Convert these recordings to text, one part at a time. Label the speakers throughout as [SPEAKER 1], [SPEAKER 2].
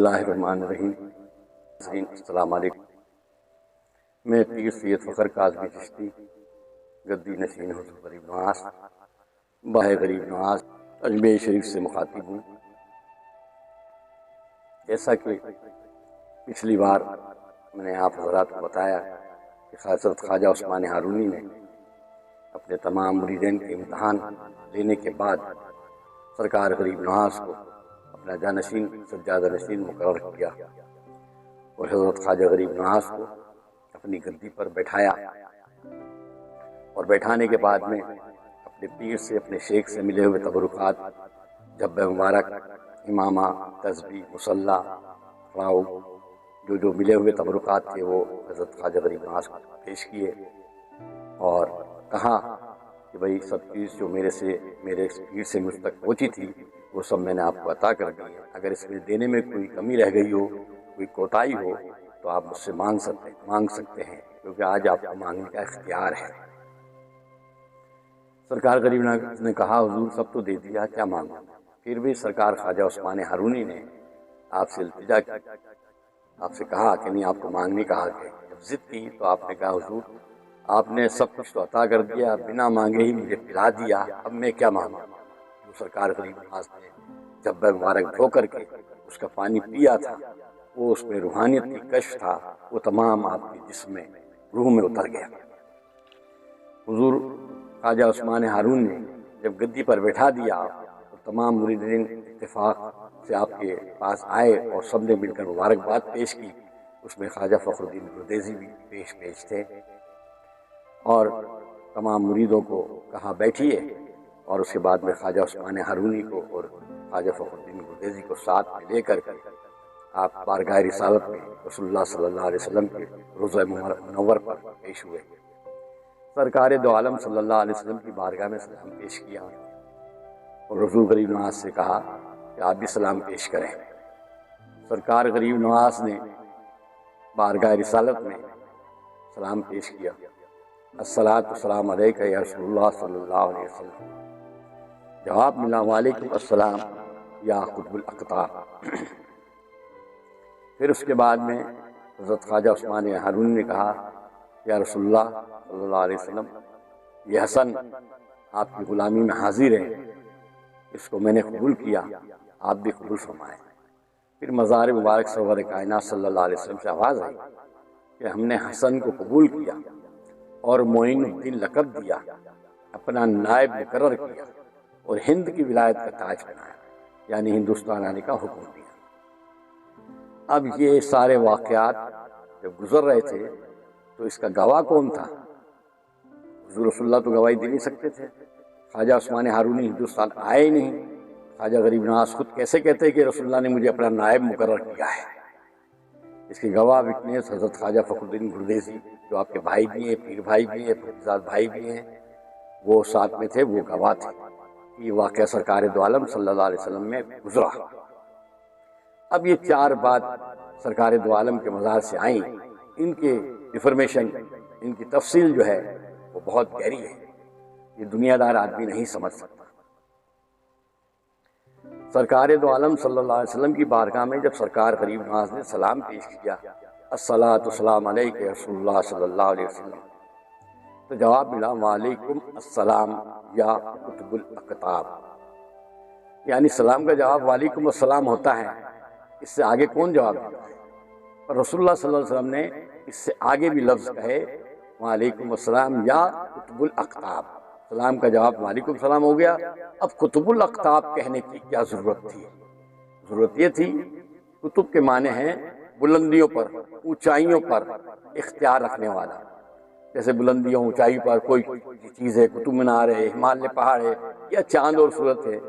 [SPEAKER 1] اللہ الرحمن الرحیم۔ السلام علیکم۔ میں پیر سید فخر کاظمی چشتی گدی نشین حضور غریب نواز باہ غریب نواز اجمیر شریف سے مخاطب ہوں۔ جیسا کہ پچھلی بار میں نے آپ حضرات کو بتایا کہ حضرت خواجہ عثمان ہارونی نے اپنے تمام مریدین کے امتحان لینے کے بعد سرکار غریب نواز کو اپنا جانشین سجادہ نشین مقرر کیا اور حضرت خواجہ غریب نواز کو اپنی گدی پر بیٹھایا، اور بیٹھانے کے بعد میں اپنے پیر سے، اپنے شیخ سے ملے ہوئے تبرکات، جب مبارک، امامہ، تسبیح، مصلی، راؤ، جو ملے ہوئے تبرکات تھے وہ حضرت خواجہ غریب نواز کو پیش کیے، اور کہا کہ بھئی سب چیز جو میرے پیر سے مجھ تک پہنچی تھی وہ سب میں نے آپ کو عطا کر دی ہے۔ اگر اس میں دینے میں کوئی کمی رہ گئی ہو، کوئی کوتاہی ہو تو آپ مجھ سے مانگ سکتے ہیں، کیونکہ آج آپ کو مانگنے کا اختیار ہے۔ سرکار غریب نواز نے کہا حضور سب تو دے دیا، کیا مانگوں؟ پھر بھی سرکار خواجہ عثمان ہارونی نے آپ سے التجا کی، آپ سے کہا کہ نہیں، آپ کو مانگنے کا حق ہے۔ جب ضد کی تو آپ نے کہا حضور آپ نے سب کچھ تو عطا کر دیا، بنا مانگے ہی مجھے پلا دیا، اب میں کیا مانگوں؟ جو سرکار غریب نواز نے جب مبارک دھو کر کے اس کا پانی پیا تھا، وہ اس میں روحانیت کی کشف تھا، وہ تمام آپ کے جسم میں، روح میں اتر گیا۔ حضور خواجہ عثمان ہارون نے جب گدی پر بیٹھا دیا تو تمام مریدین اتفاق سے آپ کے پاس آئے اور سب نے مل کر مبارکباد پیش کی۔ اس میں خواجہ فخر الدین گردیزی بھی پیش تھے، اور تمام مریدوں کو کہا بیٹھیے، اور اس کے بعد میں خواجہ عثمان ہارونی کو اور خواجہ فخر الدین گردیزی کو ساتھ میں لے کر آپ بارگاہ رسالت میں رسول اللہ صلی اللہ علیہ وسلم کے روضہ منور پر پیش ہوئے۔ سرکار دو عالم صلی اللہ علیہ وسلم کی بارگاہ میں سلام پیش کیا، اور رسول غریب نواز سے کہا کہ آپ بھی سلام پیش کریں۔ سرکار غریب نواز نے بارگاہ رسالت میں سلام پیش کیا، الصلاۃ والسلام علیک یا رسول اللہ صلی اللہ علیہ وسلم۔ جواب ملا وعلیکم السلام یا قطب الاقطاب۔ پھر اس کے بعد میں حضرت خواجہ عثمان ہارونی نے کہا یا رسول اللہ صلی اللہ علیہ وسلم، یہ حسن آپ کی غلامی میں حاضر ہے، اس کو میں نے قبول کیا، آپ بھی قبول فرمائیں۔ پھر مزار مبارک سرور کائنات صلی اللہ علیہ وسلم سے آواز آئی کہ ہم نے حسن کو قبول کیا اور معین الدین لقب دیا، اپنا نائب مقرر کیا اور ہند کی ولایت کا تاج بنایا، یعنی ہندوستان آنے کا حکم دیا۔ اب یہ سارے واقعات جب گزر رہے تھے تو اس کا گواہ کون تھا؟ حضور رسول اللہ تو گواہی دے نہیں سکتے تھے، خواجہ عثمان ہارونی ہندوستان آئے ہی نہیں۔ خواجہ غریب نواز خود کیسے کہتے کہ رسول اللہ نے مجھے اپنا نائب مقرر کیا ہے؟ اس کے گواہ وٹنس حضرت خواجہ فخر الدین گردیزی، جو آپ کے بھائی بھی ہیں، پیر بھائی بھی ہیں، پردزاد بھائی بھی ہیں، وہ ساتھ میں تھے، وہ گواہ تھے۔ یہ واقعہ سرکار دو عالم صلی اللہ علیہ وسلم میں گزرا۔ اب یہ چار بات سرکار دو عالم کے مزار سے آئیں، ان کے انفارمیشن، ان کی تفصیل جو ہے وہ بہت گہری ہے، یہ دنیا دار آدمی نہیں سمجھ سکتا۔ سرکار دو عالم صلی اللہ علیہ وسلم کی بارگاہ میں جب سرکار غریب نواز نے سلام پیش کیا، الصلاۃ والسلام علیک رسول اللہ صلی اللہ علیہ وسلم، تو جواب ملا وعلیکم السلام یا قطب الاقطاب، یعنی سلام کا جواب وعلیکم السلام ہوتا ہے، اس سے آگے کون جواب دیتا ہے؟ اور رسول اللہ صلی اللہ علیہ وسلم نے اس سے آگے بھی لفظ کہے وعلیکم السلام یا قطب الاقطاب۔ سلام کا جواب وعلیکم السلام ہو گیا، اب قطب الاقطاب کہنے کی کیا ضرورت تھی؟ ضرورت یہ تھی، قطب کے معنی ہیں بلندیوں پر، اونچائیوں پر اختیار رکھنے والا۔ جیسے بلندیوں، اونچائی پر کوئی چیز ہے، قطب مینار ہے، ہمالیہ پہاڑ ہے، یا چاند اور سورج ہے،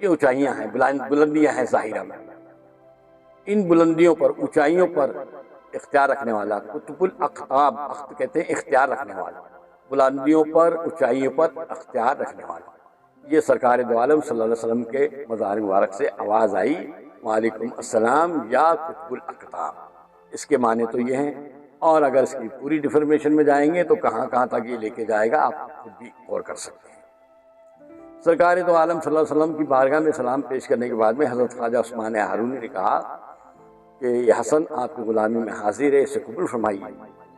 [SPEAKER 1] یہ اونچائیاں ہیں، بلندیاں ہیں ظاہرہ میں۔ ان بلندیوں پر، اونچائیوں پر اختیار رکھنے والا قطب الاقطاب، اخت کہتے ہیں اختیار رکھنے والا، بلندیوں پر، اونچائیوں پر اختیار رکھنے والا۔ یہ سرکار دو عالم صلی اللہ علیہ وسلم کے مزار مبارک سے آواز آئی وعلیکم السلام یا قطب الاقطاب۔ اس کے معنی تو یہ ہیں، اور اگر اس کی پوری ڈیفارمیشن میں جائیں گے تو کہاں کہاں تک یہ لے کے جائے گا، آپ خود بھی غور کر سکتے ہیں۔ سرکار دو عالم صلی اللہ علیہ وسلم کی بارگاہ میں سلام پیش کرنے کے بعد میں حضرت خواجہ عثمان ہارونی نے کہا کہ یہ حسن آپ کی غلامی میں حاضر ہے، اسے قبول فرمائیے۔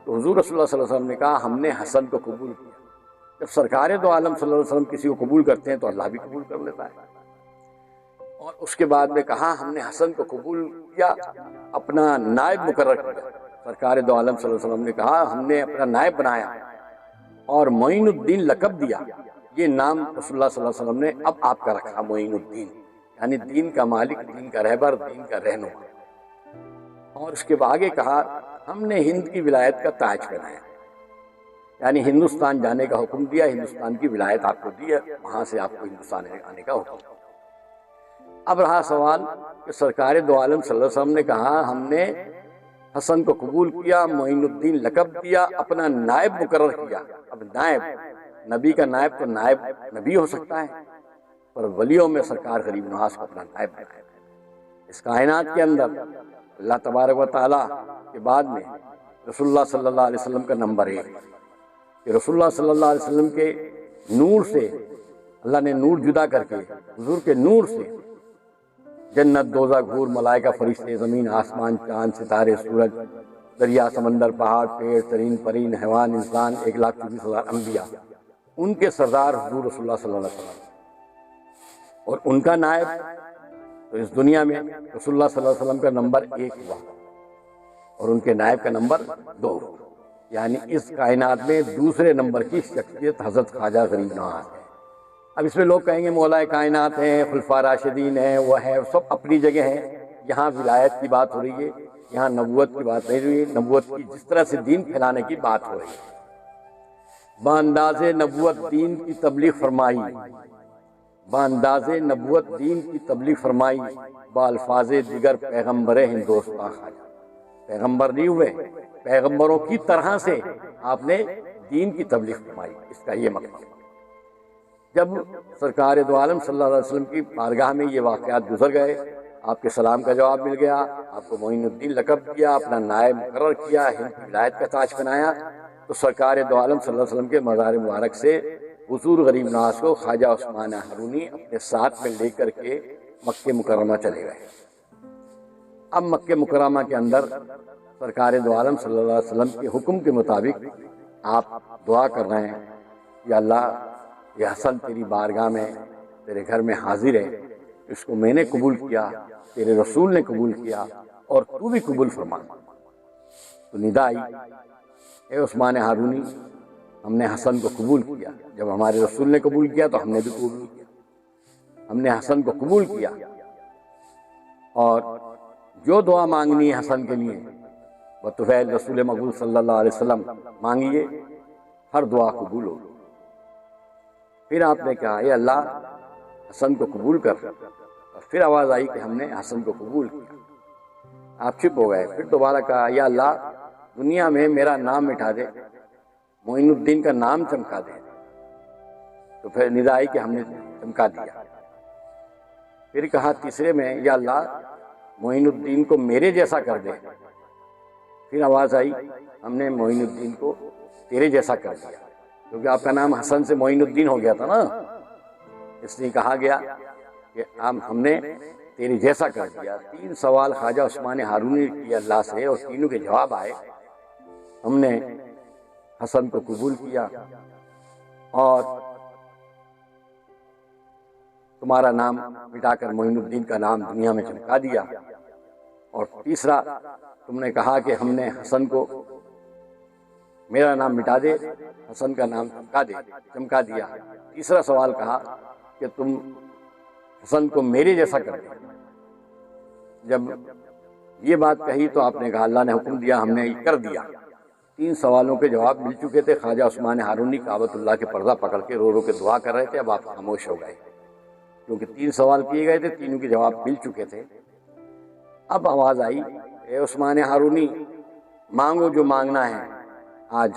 [SPEAKER 1] تو حضور رسول اللہ صلی اللہ علیہ وسلم نے کہا ہم نے حسن کو قبول کیا۔ جب سرکار دو عالم صلی اللہ علیہ وسلم کسی کو قبول کرتے ہیں تو اللہ بھی قبول کر لیتا ہے۔ اور اس کے بعد میں کہا ہم نے حسن کو قبول کیا، اپنا نائب مقرر کیا۔ سرکار دو عالم صلی اللہ علیہ وسلم نے کہا ہم نے اپنا نائب بنایا اور معین الدین لقب دیا۔ یہ نام رسول اللہ صلی اللہ علیہ وسلم نے اب آپ کا رکھا، معین الدین، یعنی دین کا مالک، دین کا رہبر، دین کا رہنما۔ اور اس کے آگے کہا ہم نے ہند کی ولایت کا تاج پہنایا، یعنی ہندوستان جانے کا حکم دیا، ہندوستان کی ولایت آپ کو دی ہے، وہاں سے آپ کو ہندوستان آنے کا حکم۔ اب رہا سوال کہ سرکار دو عالم صلی اللہ علیہ وسلم نے کہا ہم نے حسن کو قبول کیا، معین الدین لقب دیا، اپنا نائب مقرر کیا۔ اب نائب، نبی کا نائب تو نائب نبی ہو سکتا ہے، پر ولیوں میں سرکار غریب نواز کو اپنا نائب بنایا۔ اس کائنات کے اندر اللہ تبارک و تعالیٰ کے بعد میں رسول اللہ صلی اللہ علیہ وسلم کا نمبر 1، کہ رسول اللہ صلی اللہ علیہ وسلم کے نور سے اللہ نے نور جدا کر کے حضور کے نور سے جنت، دوزخ، حور، ملائکہ، فرشتے، زمین، آسمان، چاند، ستارے، سورج، دریا، سمندر، پہاڑ، پیڑ، ترین، پرین، حیوان، انسان، 1,24,000 انبیاء، ان کے سردار حضور رسول اللہ صلی اللہ علیہ وسلم، اور ان کا نائب تو اس دنیا میں رسول اللہ صلی اللہ علیہ وسلم کا نمبر 1 ہوا اور ان کے نائب کا نمبر 2 ہوا، یعنی اس کائنات میں دوسرے نمبر کی شخصیت حضرت خواجہ غریب نواز ہے۔ اب اس میں لوگ کہیں گے مولا کائنات ہیں، خلفاء راشدین ہیں، وہ ہے، سب اپنی جگہ ہیں، یہاں ولایت کی بات ہو رہی ہے، یہاں نبوت کی بات نہیں ہوئی، نبوت کی جس طرح سے دین پھیلانے کی بات ہو رہی ہے۔ بانداز نبوت دین کی تبلیغ فرمائی، بانداز نبوت دین کی تبلیغ فرمائی، بالفاظ دیگر پیغمبر ہندوستان خواجہ، پیغمبر نہیں ہوئے، پیغمبروں کی طرح سے آپ نے دین کی تبلیغ فرمائی، اس کا یہ مطلب۔ جب سرکار دو عالم صلی اللہ علیہ وسلم کی بارگاہ میں یہ واقعات گزر گئے، آپ کے سلام کا جواب مل گیا، آپ کو معین الدین لقب دیا، اپنا نائب مقرر کیا، ہند کی ولایت کا تاج پہنایا، تو سرکار دو عالم صلی اللہ علیہ وسلم کے مزار مبارک سے حضور غریب نواز کو خواجہ عثمان ہارونی اپنے ساتھ میں لے کر کے مکہ مکرمہ چلے گئے۔ اب مکہ مکرمہ کے اندر سرکار دو عالم صلی اللہ علیہ وسلم کے حکم کے مطابق آپ دعا کر رہے ہیں، یا اللہ یہ حسن تیری بارگاہ میں تیرے گھر میں حاضر ہے، اس کو میں نے قبول کیا، تیرے رسول نے قبول کیا، اور تو بھی قبول فرما۔ تو ندا آئی، اے عثمان ہارونی، ہم نے حسن کو قبول کیا، جب ہمارے رسول نے قبول کیا تو ہم نے بھی قبول کیا، ہم نے حسن کو قبول کیا، اور جو دعا مانگنی ہے حسن کے لیے بطفیل رسول مقبول صلی اللہ علیہ وسلم مانگیے، ہر دعا قبول ہوگی۔ پھر آپ نے کہا اے اللہ حسن کو قبول کر، اور پھر آواز آئی کہ ہم نے حسن کو قبول کیا۔ آپ چپ ہو گئے، پھر دوبارہ کہا یا اللہ دنیا میں میرا نام مٹا دے، معین الدین کا نام چمکا دے، تو پھر ندا آئی کہ ہم نے چمکا دیا۔ پھر کہا تیسرے میں یا اللہ معین الدین کو میرے جیسا کر دے، پھر آواز آئی ہم نے معین الدین کو تیرے جیسا کر دیا، کیونکہ آپ کا نام حسن سے معین الدین ہو گیا تھا نا، اس لیے کہا گیا کہ ہم نے تیرے جیسا کر دیا۔ 3 سوال خواجہ عثمان ہارونی نے کیے اللہ سے، اور تینوں کے جواب آئے، ہم نے حسن کو قبول کیا اور تمہارا نام مٹا کر معین الدین کا نام دنیا میں چمکا دیا، اور تیسرا تم نے کہا کہ ہم نے حسن کو میرا نام مٹا دے، حسن کا نام چمکا دیا۔ تیسرا سوال کہا کہ تم حسن کو میرے جیسا کر دے۔ جب یہ بات کہی تو آپ نے کہا اللہ نے حکم دیا، ہم نے یہ کر دیا۔ 3 سوالوں کے جواب مل چکے تھے۔ خواجہ عثمان ہارونی کعبۃ اللہ کے پردہ پکڑ کے رو رو کے دعا کر رہے تھے، اب آپ خاموش ہو گئے کیونکہ 3 سوال کیے گئے تھے، تینوں کے جواب مل چکے تھے۔ اب آواز آئی اے عثمان ہارونی مانگو جو مانگنا ہے آج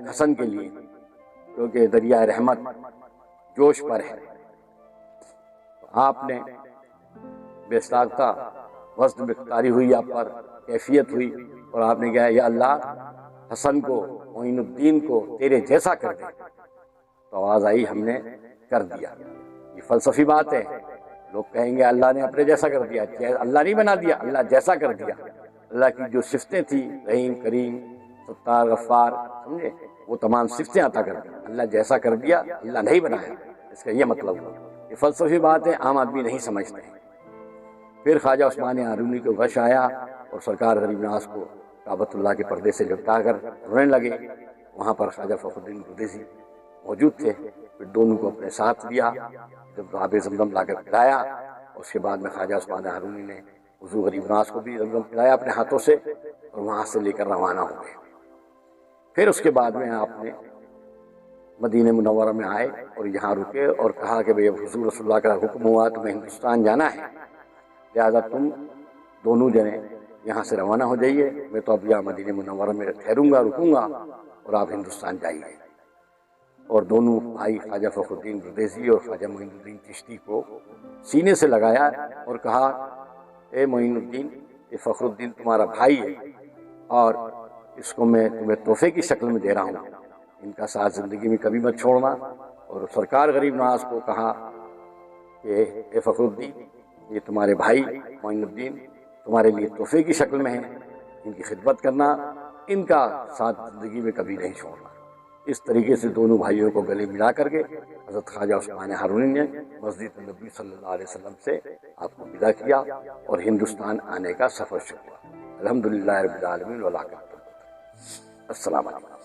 [SPEAKER 1] حسن کے لیے، کیونکہ دریائے رحمت جوش پر ہے۔ آپ نے بے ساختہ وزن بختاری ہوئی، آپ پر کیفیت ہوئی، اور آپ نے کہا یا اللہ حسن کو معین الدین کو تیرے جیسا کر دے، تو آواز آئی ہم نے کر دیا۔ یہ فلسفی بات ہے، لوگ کہیں گے اللہ نے اپنے جیسا کر دیا، اللہ نہیں بنا دیا، اللہ جیسا کر دیا۔ اللہ کی جو صفتیں تھیں، رحیم، کریم، ستار، غفار، سمجھے، وہ تمام صفتیں عطا کر دی۔ اللہ جیسا کر دیا، اللہ نہیں بنایا، اس کا یہ مطلب ہے۔ یہ فلسفی بات ہے، عام آدمی نہیں سمجھتے ہیں۔ پھر خواجہ عثمان ہارونی کو غش آیا اور سرکار غریب نواز کو کعبۃ اللہ کے پردے سے لپٹا کر رونے لگے۔ وہاں پر خواجہ فخر الدین پردیسی موجود تھے، پھر دونوں کو اپنے ساتھ لیا، جب آب زمزم لا کر پلایا، اس کے بعد میں خواجہ عثمان ہارونی نے حضور غریب نواز کو بھی زمزم پلایا اپنے ہاتھوں سے، اور وہاں سے لے کر روانہ ہو گئے۔ پھر اس کے بعد میں آپ نے مدینہ منورہ میں آئے اور یہاں رکے اور کہا کہ بھئی حضور رسول اللہ کا حکم ہوا تمہیں ہندوستان جانا ہے، لہذا تم دونوں جنے یہاں سے روانہ ہو جائیے، میں تو اب یہاں مدینہ منورہ میں ٹھہروں گا، رکوں گا، اور آپ ہندوستان جائیے۔ اور دونوں بھائی خواجہ فخر الدین پردیسی اور خواجہ معین الدین چشتی کو سینے سے لگایا اور کہا، اے معین الدین، یہ فخر الدین تمہارا بھائی ہے اور اس کو میں تمہیں تحفے کی شکل میں دے رہا ہوں، ان کا ساتھ زندگی میں کبھی مت چھوڑنا۔ اور سرکار غریب نواز کو کہا کہ اے فخر الدین، یہ تمہارے بھائی معین الدین تمہارے لیے تحفے کی شکل میں ہیں، ان کی خدمت کرنا، ان کا ساتھ زندگی میں کبھی نہیں چھوڑنا۔ اس طریقے سے دونوں بھائیوں کو گلے ملا کر کے حضرت خواجہ عثمان ہارونی نے مسجد نبی صلی اللہ علیہ وسلم سے آپ کو ودا کیا اور ہندوستان آنے کا سفر شروع ہوا۔ الحمدللہ رب العالمین، السلام علیکم۔